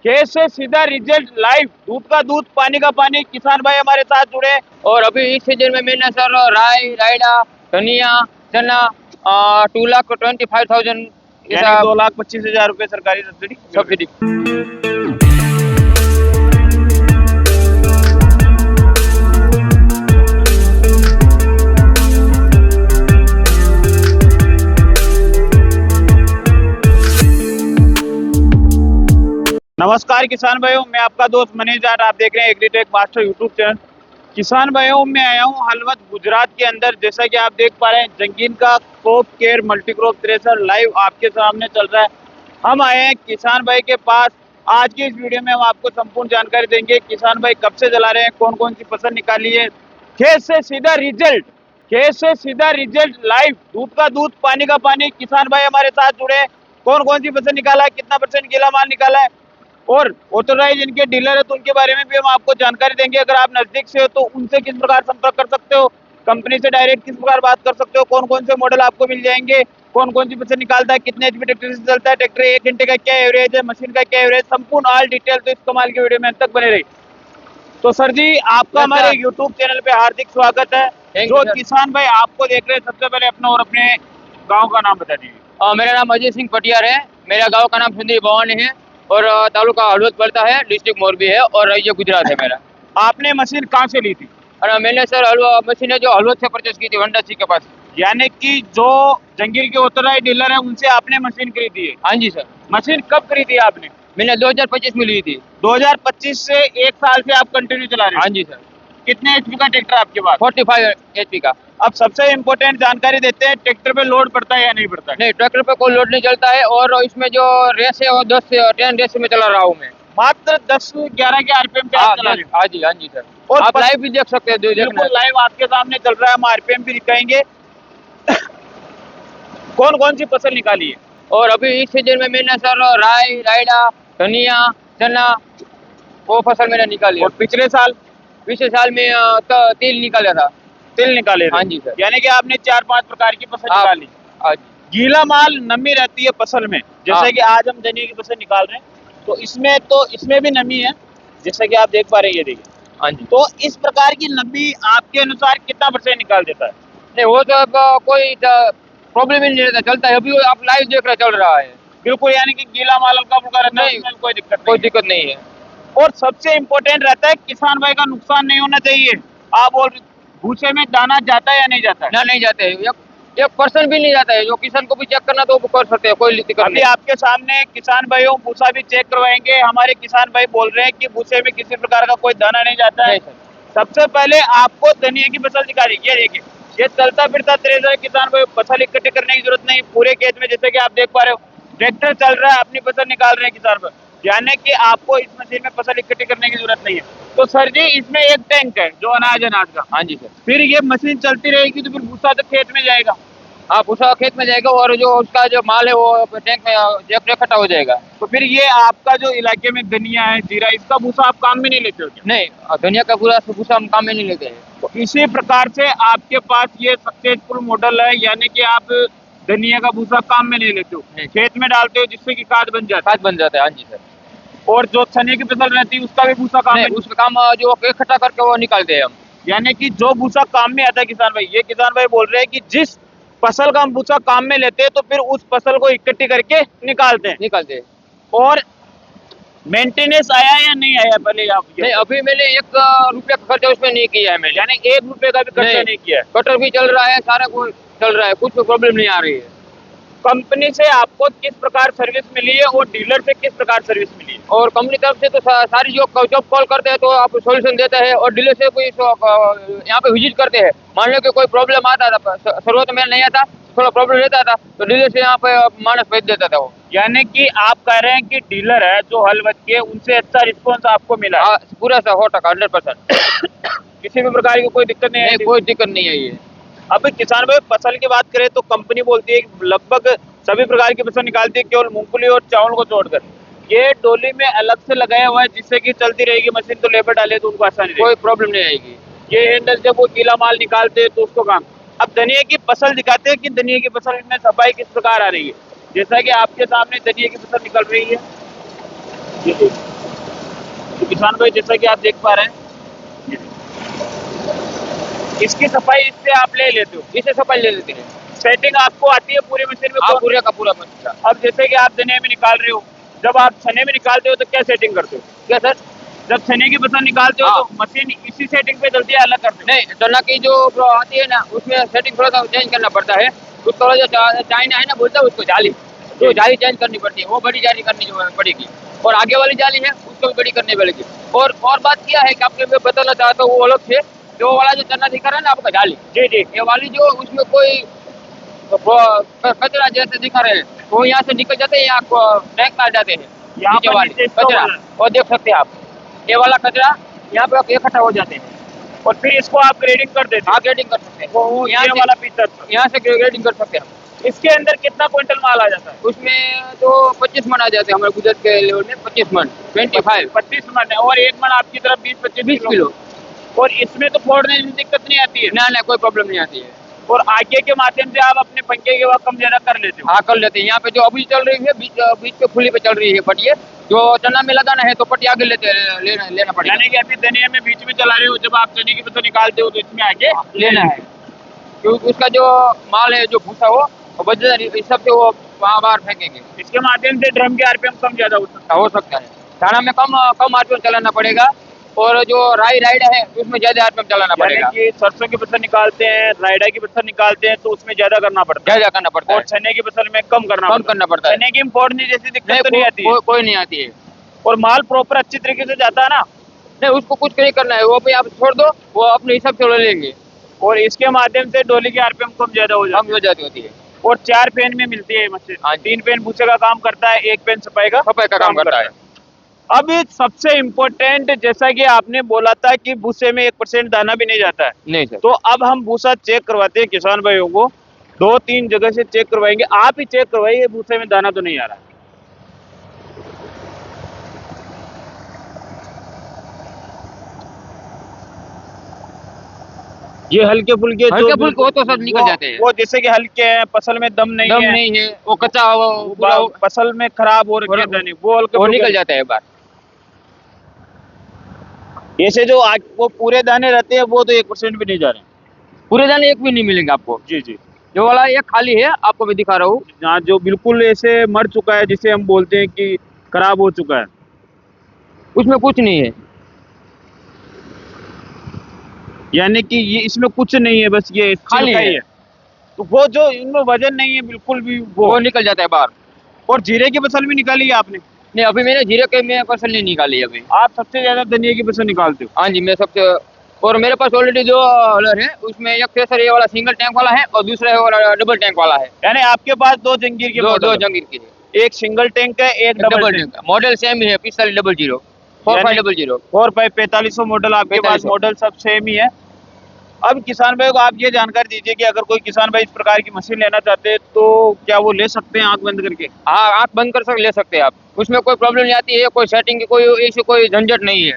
खेत से सीधा रिजल्ट लाइव, दूध का दूध, पानी का पानी। किसान भाई हमारे साथ जुड़े। और अभी इस सीजन में मैंने सर राई, रायडा, धनिया, चना 2,25,000 यानी 2,25,000 रुपए सरकारी सब्सिडी। सब्सिडी। नमस्कार किसान भाइयों, मैं आपका दोस्त मनीष जाट। आप देख रहे हैं एग्रीटेक मास्टर यूट्यूब चैनल। किसान भाइयों, मैं आया हूं हलवद गुजरात के अंदर। जैसा कि आप देख पा रहे हैं, जंगीन का crop care multicrop thresher live आपके सामने चल रहा है। हम आए हैं किसान भाई के पास। आज की इस वीडियो में हम आपको संपूर्ण जानकारी देंगे। किसान भाई कब से चला रहे हैं, कौन कौन सी फसल निकाली है, खेत से सीधा रिजल्ट, खेत से सीधा रिजल्ट लाइव, दूध का दूध, पानी का पानी। किसान भाई हमारे साथ जुड़े। कौन कौन सी फसल निकाला है, कितना % गीला माल निकाला है और ऑथोराइज इनके डीलर है तो उनके बारे में भी हम आपको जानकारी देंगे। अगर आप नजदीक से हो तो उनसे किस प्रकार संपर्क कर सकते हो, कंपनी से डायरेक्ट किस प्रकार बात कर सकते हो, कौन कौन से मॉडल आपको मिल जाएंगे, कौन कौन सी फसल निकालता है, कितने एचपी ट्रैक्टर से चलता है, ट्रैक्टर 1 घंटे का क्या एवरेज है, मशीन का क्या एवरेज, संपूर्ण ऑल डिटेल। तो इस कमाल की वीडियो में अंत तक बने रही। तो सर जी, आपका हमारे यूट्यूब चैनल पे हार्दिक स्वागत है। जो किसान भाई आपको देख रहे हैं, सबसे पहले अपना और अपने गाँव का नाम बता दीजिए। मेरा नाम अजय सिंह पटियार है। मेरा गांव का नाम सुंदरी भवानी है और तालुका हलवद पड़ता है, डिस्ट्रिक्ट मोरबी है और ये गुजरात है मेरा। आपने मशीन कहाँ से ली थी? और मैंने सर मशीन है जो हलवद से परचेस की थी, वंडा जी के पास। यानी कि जो जंगीर के ऑथराइज्ड डीलर है उनसे आपने मशीन खरीदी है? हाँ जी सर। मशीन कब खरीदी आपने? मैंने 2025 में ली थी। 2025 से 1 साल से आप कंटिन्यू चला रहे हैं? हाँ जी सर। कितने एचपी का ट्रैक्टर आपके पास? 45 HP का। अब सबसे इम्पोर्टेंट जानकारी देते हैं, ट्रैक्टर पे लोड पड़ता है या नहीं पड़ता है? नहीं, ट्रैक्टर पे कोई लोड नहीं चलता है और इसमें जो रेस है वो 10 से 10 रेस में चला रहा हूँ मैं। मात्र 10-11 के आरपीएम पे आप चला रहे हैं? हाँ जी सर। और आप लाइव भी देख सकते हैं। बिल्कुल लाइव आपके सामने चल रहा है, हम आरपीएम भी दिखाएंगे। कौन कौन सी फसल निकाली है? और अभी इस सीजन में मैंने सर राई, रायडा, धनिया, चना वो फसल मैंने निकाली। और पिछले साल में तिल निकाला था। तिल निकाले? हाँ जी सर। यानी कि आपने 4-5 प्रकार की फसल निकाली। हाँ जी। गीला माल नमी रहती है फसल में, जैसे कि आज हम धनिया की फसल निकाल रहे हैं तो इसमें भी नमी है, जैसे कि आप देख पा रहे हैं, ये देखिए। हाँ जी। तो इस प्रकार की नमी आपके अनुसार कितना % निकाल देता है? नहीं, वो तो अब कोई प्रॉब्लम ही नहीं रहता, चलता है। अभी आप लाइव देख रहे, चल रहा है बिल्कुल, यानी कि गीला माल हल्का फुल्का रहता है, इसमें कोई दिक्कत नहीं है। और सबसे इम्पोर्टेंट रहता है, किसान भाई का नुकसान नहीं होना चाहिए। आप और भूसे में दाना जाता है या नहीं जाता है? ना, नहीं जाते हैं। 1% भी नहीं जाता है। जो किसान को भी चेक करना तो वो कर सकते हैं, कोई दिक्कत नहीं। आपके सामने किसान भाइयों भूसा भी चेक करवाएंगे। हमारे किसान भाई बोल रहे हैं कि भूसे में किसी प्रकार का कोई दाना नहीं जाता है। सबसे पहले आपको धनिया की फसल दिखा दी। ये देखिए, ये चलता फिरता थ्रेशर है। किसान भाई फसल इकट्ठे करने की जरूरत नहीं, पूरे खेत में जैसे कि आप देख पा रहे हो ट्रैक्टर चल रहा है, अपनी फसल निकाल रहे हैं किसान भाई। यानी कि आपको इस मशीन में फसल इकट्ठी करने की जरूरत नहीं है। तो सर जी, इसमें एक टैंक है जो अनाज का। हाँ जी सर। फिर ये मशीन चलती रहेगी तो फिर भूसा तो खेत में जाएगा? हाँ, भूसा खेत में जाएगा और जो उसका जो माल है वो टैंक में इकट्ठा हो जाएगा। तो फिर ये आपका जो इलाके में धनिया है, जीरा, इसका भूसा आप काम में नहीं लेते हो क्या? नहीं, धनिया का पूरा भूसा हम काम में नहीं लेते हैं। तो इसी प्रकार से आपके पास ये सक्सेसफुल मॉडल है, यानी कि आप धनिया का भूसा काम में नहीं लेते हो, खेत में डालते हो जिससे कि खाद बन जाता है। हाँ जी सर। और जो चने की फसल रहती है उसका भी भूसा काम में? उसका काम जो इकट्ठा करके वो निकालते हैं हम। यानी कि जो भूसा काम में आता है किसान भाई, ये किसान भाई बोल रहे हैं कि जिस फसल का हम भूसा काम में लेते हैं तो फिर उस फसल को इकट्ठी करके निकालते हैं। और मेंटेनेंस आया या नहीं आया पहले? आप नहीं, अभी मैंने 1 रुपया का खर्चा उसमें नहीं किया है मैंने। यानी 1 रुपये का भी खर्चा नहीं किया है? कटर भी चल रहा है, सारा कुछ चल रहा है, कुछ प्रॉब्लम नहीं आ रही है। कंपनी से आपको किस प्रकार सर्विस मिली है और डीलर से किस प्रकार सर्विस मिली है? और कंपनी तरफ से तो सारी जो कॉल करते हैं तो आप सोल्यूशन देते हैं और डीलर से कोई यहाँ पे विजिट करते हैं। मान लो कि कोई प्रॉब्लम आता था, शुरुआत में नहीं आता, थोड़ा प्रॉब्लम रहता था तो डीलर से यहाँ पे मानस भेज देता था वो। यानी कि आप कह रहे हैं कि डीलर है जो हलवद के, उनसे अच्छा रिस्पॉन्स आपको मिला? पूरा सा 100%। किसी भी प्रकार की कोई दिक्कत नहीं है? कोई दिक्कत नहीं है ये। अब किसान भाई फसल की बात करें तो कंपनी बोलती है कि लगभग सभी प्रकार की फसल निकालती है, केवल मूंगफली और चावल को छोड़कर। ये डोली में अलग से लगाया हुआ है जिससे कि चलती रहेगी मशीन, तो लेबर डाले तो उनको आसानी रहेगी, कोई प्रॉब्लम नहीं आएगी। ये हैंडल जब वो गीला माल निकालते हैं तो उसको काम। अब धनिया की फसल दिखाते हैं कि धनिया की फसल में सफाई किस प्रकार आ रही है। जैसा कि आपके सामने धनिया की फसल निकल रही है, जी जी। तो किसान भाई जैसा कि आप देख पा रहे हैं, इसकी सफाई इससे आप ले लेते हो, इससे सफाई ले लेते हैं। सेटिंग आपको आती है पूरी मशीन में? हाँ, पूरे का पूरा मशीन। अब जैसे कि आप चने में निकाल रहे हो, जब आप चने में निकालते हो तो क्या सेटिंग करते हो? क्या सर? जब चने की फसल निकालते हो हाँ। तो मशीन इसी सेटिंग पे चलती है, अलग करते हो? नहीं, चना की जो आती है ना, उसमें सेटिंग थोड़ा सा चेंज करना पड़ता है। उसका जो चाइना है ना, बोलता है उसको जाली, तो जाली चेंज करनी पड़ती है, वो बड़ी जाली करनी पड़ेगी। और आगे वाली जाली है उसको भी बड़ी करनी पड़ेगी। और बात क्या है कि आपको मैं बताना चाहता हूँ, वो अलग से जो वाला जो चना दिखा रहा है ना आपका जाली, जी जी। ये वाली जो उसमें कोई कचरा जैसे दिखा रहे हैं, वो यहाँ से निकल जाते हैं, यहाँ टैंक में आ जाते हैं, यहाँ नीचे पर वाले नीचे स्टॉक कचरा। हो जाता है। और देख सकते हैं आप, ये वाला कचरा यहाँ पे इकट्ठा हो जाते हैं। और फिर इसको आप ग्रेडिंग कर देते हाँ, ग्रेडिंग कर सकते हैं, हो, यहाँ ये से वाला फीचर। यहाँ से ग्रेडिंग कर सकते हैं। इसके अंदर कितना क्विंटल माल आ जाता है? उसमें तो 25 मन आ जाते हैं हमारे गुजरात के लेवल में, 25 मन, 25। 25 मन है, और एक मन आपकी तरफ 20-25 किलो। और इसमें तो फोड़ने में दिक्कत नहीं आती है? ना कोई प्रॉब्लम नहीं आती है। और आगे के माध्यम से आप अपने पंखे के वक्त कम ज्यादा कर लेते हो? हाँ, कर लेते हैं। यहाँ पे जो अभी चल रही है, बीच पे खुली पे चल रही है पट्टी, जो चना में लगाना है तो पट्टी आगे लेना पड़ेगा। यानी कि अभी धनिया में बीच में चला रहे हो, जब आप चने की फसल निकालते हो तो इसमें आगे लेना है, क्योंकि उसका जो माल है, जो भूसा हो बच इस सब से वो बाहर फेंकेंगे। इसके माध्यम से ड्रम के आरपीएम कम ज्यादा हो सकता है। दाना में कम आरपीएम चलाना पड़ेगा, और जो राइड है उसमें ज्यादा आरपीएम चलाना पड़ेगा। कि सरसों की फसल निकालते हैं, रायडा की फसल निकालते हैं तो उसमें ज्यादा करना पड़ता है, ज्यादा करना पड़ता है, और चने की फसल में कम करना पड़ता है। चने की फोड़ने जैसी दिक्कत तो नहीं आती है? कोई नहीं आती है। और माल प्रॉपर अच्छी तरीके से जाता है ना? नहीं, उसको कुछ नहीं करना है, वो भी आप छोड़ दो, वो अपने हिसाब से ले लेंगे। और इसके माध्यम से डोली की आरपीएम कम ज्यादा हो जाती होती है। और 4 पेन में मिलती है मशीन। हाँ, 3 पेन भूसे का काम करता है, 1 पेन सफाई का काम करता है। अब सबसे इम्पोर्टेंट, जैसा कि आपने बोला था कि भूसे में 1% दाना भी नहीं जाता है, नहीं सर। तो अब हम भूसा चेक करवाते हैं किसान भाइयों को, 2-3 जगह से चेक करवाएंगे। आप ही चेक करवाइए, भूसे में दाना तो नहीं आ रहा है। ये हल्के फुल्के वो तो सब निकल जाते हैं। वो जैसे कि हल्के हैं, फसल में दम नहीं है, वो कच्चा फसल में खराब हो रखे दाने, वो हल्के निकल जाता है बार। ऐसे जो वो पूरे दाने रहते हैं वो तो 1% भी नहीं जा रहे हैं। पूरे दाने एक भी नहीं मिलेंगे आपको। जी जी। जो वाला ये खाली है, आपको मैं दिखा रहा हूँ, जहाँ जो बिल्कुल ऐसे मर चुका है, जिसे हम बोलते हैं कि खराब हो चुका है, उसमें कुछ नहीं है। यानी कि ये इसमें कुछ नहीं है, बस ये खाली है। तो वो जो इनमें वजन नहीं है बिल्कुल भी, वो निकल जाता है बाहर। और जीरे की फसल भी निकाली है आपने? नहीं, अभी मैंने जीरे के में फसल नहीं निकाली अभी। आप सबसे ज्यादा धनिया की फसल निकालते हो? हाँ जी, मैं सबसे। और मेरे पास ऑलरेडी जो हॉलर है, उसमें एक थ्रेसर ये वाला सिंगल टैंक वाला है, और दूसरा है वाला डबल टैंक वाला है। यानी आपके पास 2 जंगीर के दो जंगीर की है। एक सिंगल टैंक है, एक डबल टैंक। मॉडल सेम ही है, 4500 4500 4500 मॉडल आपके पास, मॉडल सब सेम ही है। अब किसान भाई को आप ये जानकारी दीजिए कि अगर कोई किसान भाई इस प्रकार की मशीन लेना चाहते हैं तो क्या वो ले सकते हैं आंख बंद करके? हाँ, आंख बंद कर ले सकते हैं आप, उसमें कोई प्रॉब्लम नहीं आती है, कोई सेटिंग की कोई झंझट नहीं है,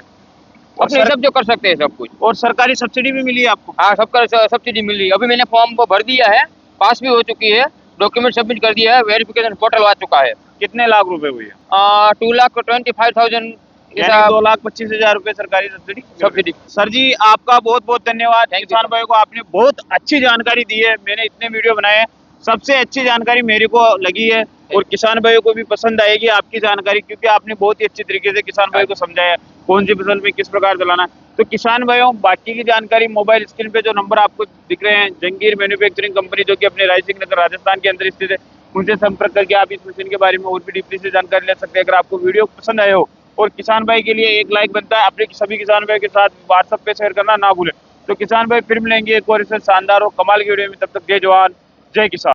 अपने सब जो कर सकते हैं सब कुछ। और सरकारी सब्सिडी भी मिली है आपको? हाँ, सबका सब्सिडी मिली है। अभी मैंने फॉर्म भर दिया है, पास भी हो चुकी है, डॉक्यूमेंट सबमिट कर दिया है, वेरिफिकेशन पोर्टल आ चुका है। कितने लाख रुपए हुई है? 2,25,000, 2,25,000 रुपए सरकारी सब्सिडी। सर जी, आपका बहुत बहुत धन्यवाद। किसान भाई को आपने बहुत अच्छी जानकारी दी है। मैंने इतने वीडियो बनाए हैं, सबसे अच्छी जानकारी मेरे को लगी है, और किसान भाइयों को भी पसंद आएगी आपकी जानकारी, क्योंकि आपने बहुत ही अच्छी तरीके से किसान भाई को समझाया कौन सी फसल में किस प्रकार चलाना है। तो किसान भाइयों, बाकी की जानकारी मोबाइल स्क्रीन पे जो नंबर आपको दिख रहे हैं, जंगीर मैन्युफैक्चरिंग कंपनी, जो कि अपने रायसिंह नगर राजस्थान के अंदर स्थित है, उनसे संपर्क करके आप इस मशीन के बारे में और भी डीपली से जानकारी ले सकते हैं। अगर आपको वीडियो पसंद आए हो, और किसान भाई के लिए एक लाइक बनता है, अपने सभी किसान भाई के साथ व्हाट्सएप पे शेयर करना ना भूलें। तो किसान भाई फिर मिलेंगे एक और इसे शानदार और कमाल की वीडियो में, तब तक जय जवान जय किसान।